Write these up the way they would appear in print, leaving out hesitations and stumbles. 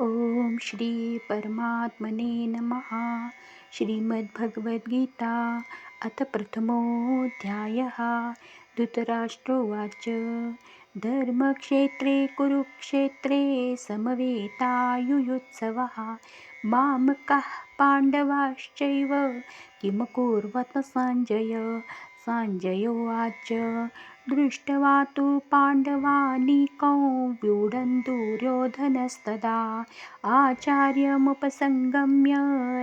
ओम श्री परमात्मने नमः. श्रीमद्भगवद्गीता अथ प्रथमोऽध्यायः. धृतराष्ट्रोवाच धर्मक्षेत्रे कुरुक्षेत्रे समवेतायुयुत्सवः मामकाः पाण्डवाश्चैव किमकुर्वत सञ्जय. सञ्जयोवाच दृष्ट्वा तु पाण्डवानीकं व्यूढं दुर्योधनस्तदा आचार्यमुपसङ्गम्य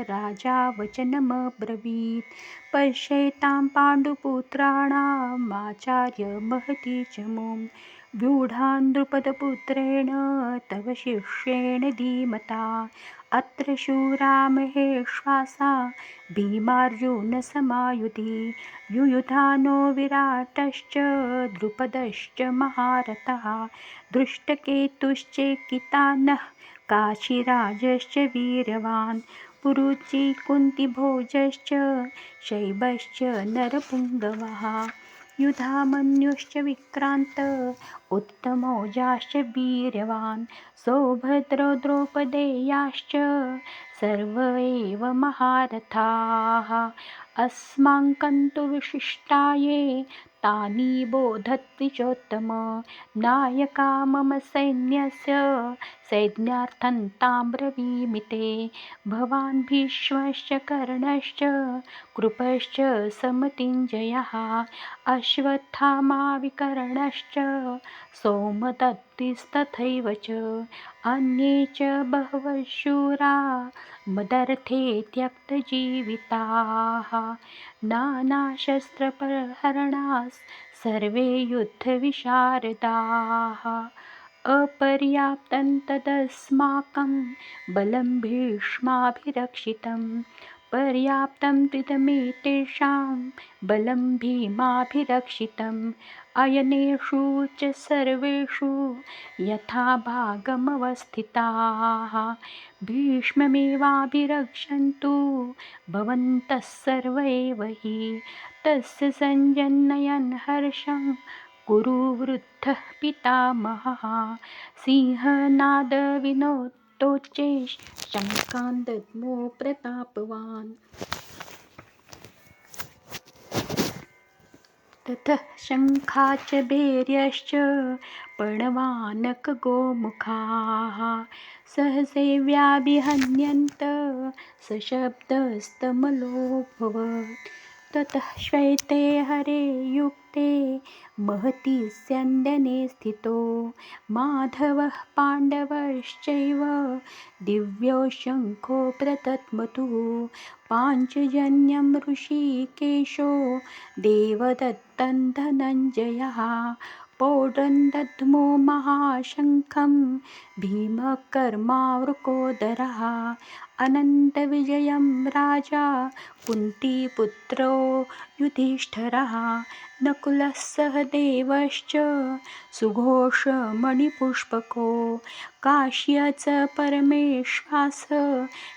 राजा वचनमब्रवीत्. पश्येतां पाण्डुपुत्राणामाचार्यमहती च मुं व्यूढान् द्रुपदपुत्रेण तव शिष्येण धीमता. अत्र शूरा महेश्वासा भीमार्जुनसमायुधि युयुधानो विराटश्च द्रुपदश्च महारथः. दृष्टकेतुश्चेकितानः काशीराजश्च वीर्यवान् पुरुचि कुन्तिभोजश्च शैबश्च नरपुङ्गवः. युधामन्युश्च विक्रान्त उत्तमौजाश्च वीर्यवान् सौभद्रो द्रौपदेयाश्च सर्व एव महारथाः. अस्माकन्तु विशिष्टाये तानि बोधत्विचोत्तम. नायका मम सैन्यस्य सैन्यार्थं तां ब्रवीमि ते. भवान् भीष्मश्च कर्णश्च कृपश्च समतिञ्जयः अश्वत्थामा विकर्णश्च सौमदत्तिस्तथैव च अन्ये च बहवः शूरा मदर्थे त्यक्तजीविताः. नानाशस्त्रप्रहरणाः सर्वे युद्धविशारदाः. अपर्याप्तं तदस्माकं बलं भीष्माभिरक्षितं. पर्याप्तं त्विदमेतेषां बलं भीमाभिरक्षितम्. अयनेषु च सर्वेषु यथा भागमवस्थिताः. भीष्ममेवाभिरक्षन्तु भवन्तः सर्व एव हि. तस्य सञ्जनयन् हर्षं कुरु वृद्धः पितामहः. सिंहनादविनोदोच्चैः शङ्खान् दद्मो प्रतापवान्. ततः शङ्खाश्च भैर्यश्च प्रणवानकगोमुखाः सहसैव्याभिहन्यन्त सशब्दस्तमलोऽभवत्. ततः श्वेते हरे युक्ते महति स्यन्दने स्थितो माधवः पाण्डवश्चैव दिव्यो शङ्खो प्रतत्मतुः. पाञ्चजन्यं ऋषिकेशो देवदत्तं धनञ्जयः पौड्रं दद्मो महाशङ्खं भीमकर्मावृकोदरः. अनन्तविजयं राजा कुन्तीपुत्रो युधिष्ठिरः नकुलः सहदेवश्च सुघोषमणिपुष्पको काश्यच परमेश्वास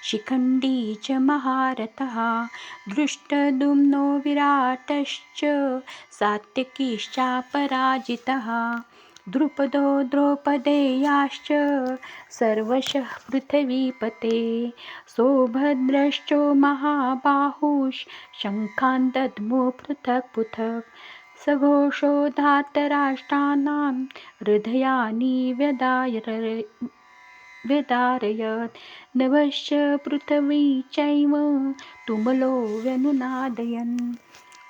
शिखण्डी च महारथः. दृष्टद्युम्नो विराटश्च सात्यकीश्चापराजितः. द्रुपदो द्रौपदेयाश्च सर्वशः पृथिवीपते. सौभद्रश्चो महाबाहुश् शङ्खान् दद्मो पृथक् पृथक्. सघोषो धार्तराष्ट्राणां हृदयानि व्यदारयत्. नभश्च पृथिवी चैव तुमुलो व्यनुनादयन्.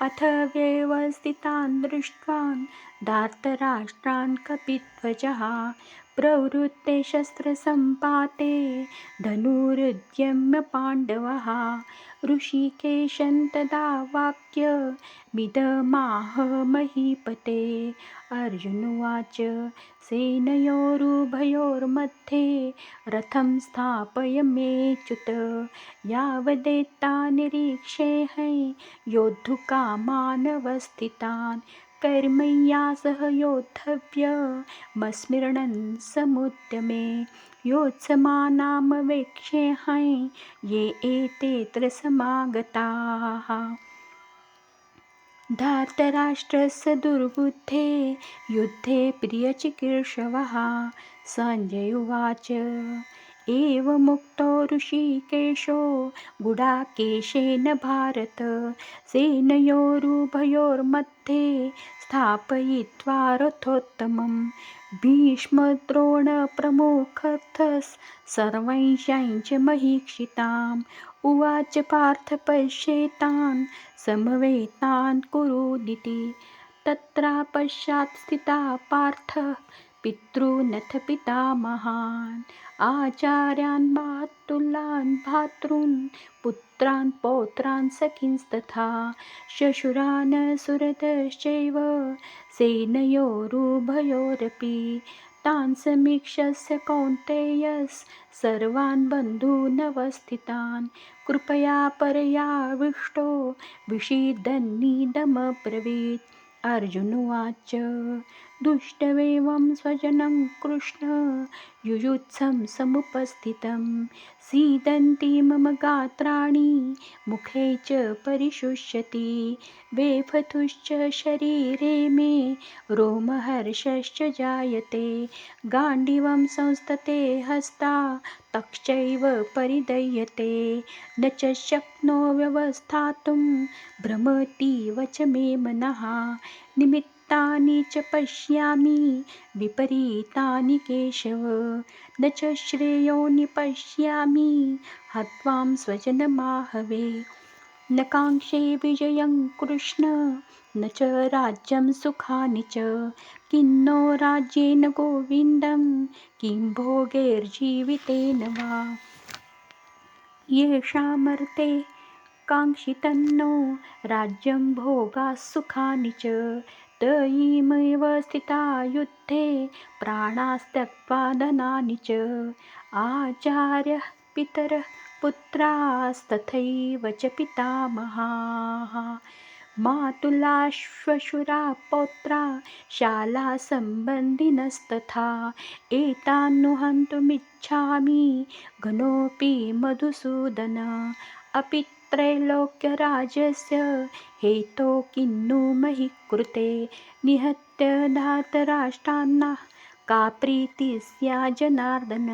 अथ व्यवस्थितान् दृष्ट्वा धार्तराष्ट्रान् कपिध्वजः प्रवृत्ते शस्त्रसम्पाते धनुरुद्यम्य पाण्डवः. ऋषिकेशं तदा वाक्यमिदमाह महीपते. अर्जुनोवाच सेनयोरुभयोर्मध्ये रथं स्थापयमेच्युत. यावदेता निरीक्षेऽहं योद्धुकामानवस्थितान् कर्मया सह योद्धव्यमस्मिन् समुद्यमे. योत्समानामवेक्ष्येऽहं ये एतेऽत्र समागताः. धार्तराष्ट्रस्य दुर्बुद्धे युद्धे प्रियचिकीर्षवः. सञ्जय उवाच एवमुक्तो ऋषिकेशो गुडाकेशेन भारत सेनयोरुभयोर्मध्ये स्थापयित्वा रथोत्तमं भीष्मद्रोणप्रमुखस्थः सर्वैश्च महीक्षिताम् उवाच पार्थ पश्येतान् समवेतान् कुरुदिति तत्रापश्चात् स्थिता पार्थः पितॄनथ पितामहान् आचार्यान् मातुलान् भ्रातॄन् पुत्रान् पौत्रान् सखींस्तथा श्वशुरान् सुहृदश्चैव सेनयोरुभयोरपि तान् समीक्ष्य कौन्तेयस् सर्वान् बन्धूनवस्थितान् कृपया परयाविष्टो विषीदन्निदमब्रवीत् अर्जुनुवाच दुष्टवेवं स्वजनं कृष्ण युयुत्सं समुपस्थितं सीदन्ति मम गात्राणि मुखे च परिशुष्यति वेफतुश्च शरीरे मे रोमहर्षश्च जायते गाण्डीवं संस्तते हस्ता तक्षैव परिदह्यते न च शक्नो व्यवस्थातुं भ्रमतीव च मे मनः निमित्तानि च पश्यामि विपरीतानि केशव न च श्रेयोनि पश्यामि हत्वां स्वजनमाहवे न काङ्क्षे विजयं कृष्ण न च राज्यं सुखानि च किन्नो राज्येन गोविन्दं किं भोगैर्जीवितेन वा येषामर्थे काङ्क्षितन्नो राज्यं भोगाः सुखानि च त इमेव स्थिता युद्धे प्राणास्त्यक्त्वा धनानि च आचार्यः पितरः पुत्रास्तथैव च पितामहाः मातुला श्वशुरा पौत्रा शालासम्बन्धिनस्तथा एतान्नु हन्तुमिच्छामि घ्नोऽपि मधुसूदन अपि त्रैलोक्यराज्यस्य हेतो किन्नु महि कृते निहत्य धातराष्ट्रान्नः का प्रीतिः स्यात् जनार्दन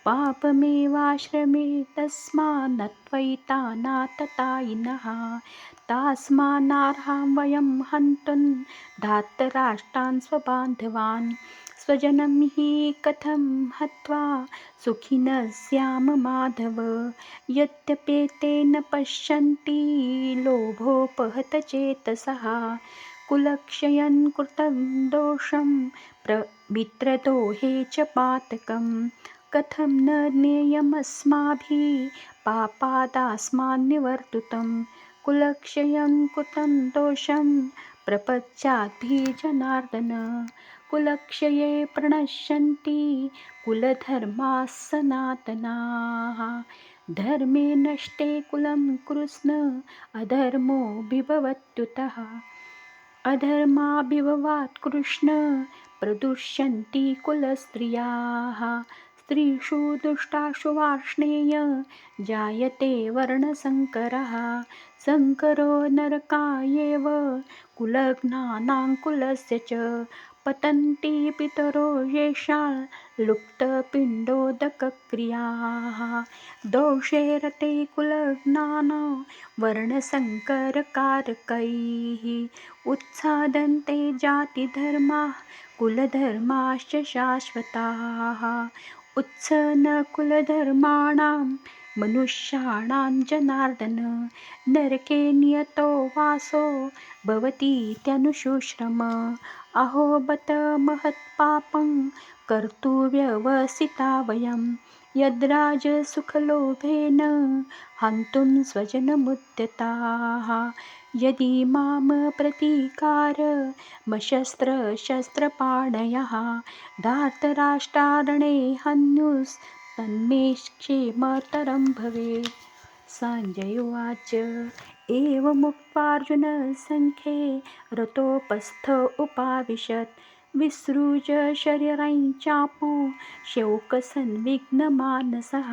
पापमेवाश्रमे तस्मान् न त्वयितानाततायिनः तस्मान्नार्हां वयं हन्तुं धातराष्ट्रान् स्वबान्धवान् स्वजनं हि कथं हत्वा सुखिनः स्याम माधव यद्यपेतेन पश्यन्ति लोभोपहतचेतसः कुलक्षयं कृतं दोषं मित्रदोहे च पातकं कथं न ज्ञेयमस्माभिः पापादास्मान्निवर्तुतं कुलक्षयं कृतं दोषं प्रपश्चाद्भिः जनार्दन कुलक्षये प्रणश्यन्ति कुलधर्माः सनातनाः धर्मे नष्टे कुलं कृष्ण अधर्मो विभवत्युतः अधर्माभिभवात् कृष्ण प्रदुष्यन्ति कुलस्त्रियाः स्त्रीषु दुष्टाशु वार्ष्णेय जायते वर्णसङ्करः सङ्करो नरकायेव कुलघ्नानां कुलस्य च पतन्ति पितरो येषां लुप्तपिण्डोदकक्रियाः दोषे रते कुलघ्नानां वर्णसङ्करकारकैः उत्सादन्ते जातिधर्माः कुलधर्माश्च शाश्वताः उत्सन्नकुलधर्माणां मनुष्याणां जनार्दन नरके नियतो वासो भवतीत्यनुशुश्रम अहो बत महत्पापं कर्तुव्यवसिता वयं यद्राजसुखलोभेन हन्तुं स्वजनमुद्यताः यदि मां प्रतीकारमशस्त्रशस्त्रपाणयः धार्तराष्ट्रारणे हन्युस्तन्मे क्षेमतरं भवेत् सञ्जय उवाच एवमुक्त्वार्जुनः सङ्ख्ये रथोपस्थ उपाविशत् विसृज शरीरं चापो शोकसंविघ्नमानसः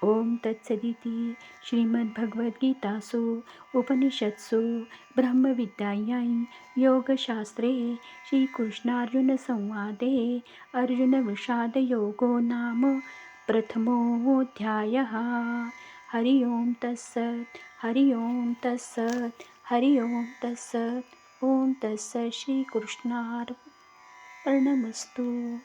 ॐ तत्सदिति श्रीमद्भगवद्गीतासु उपनिषत्सु ब्रह्मविद्यायां योगशास्त्रे श्रीकृष्णार्जुनसंवादे अर्जुनविषादयोगो नाम प्रथमोऽध्यायः। हरि ओं तत्सत्, हरि ओं तत्सत्, हरि ओं तत्सत्. ओं तत्सत्. श्रीकृष्णार्पणमस्तु.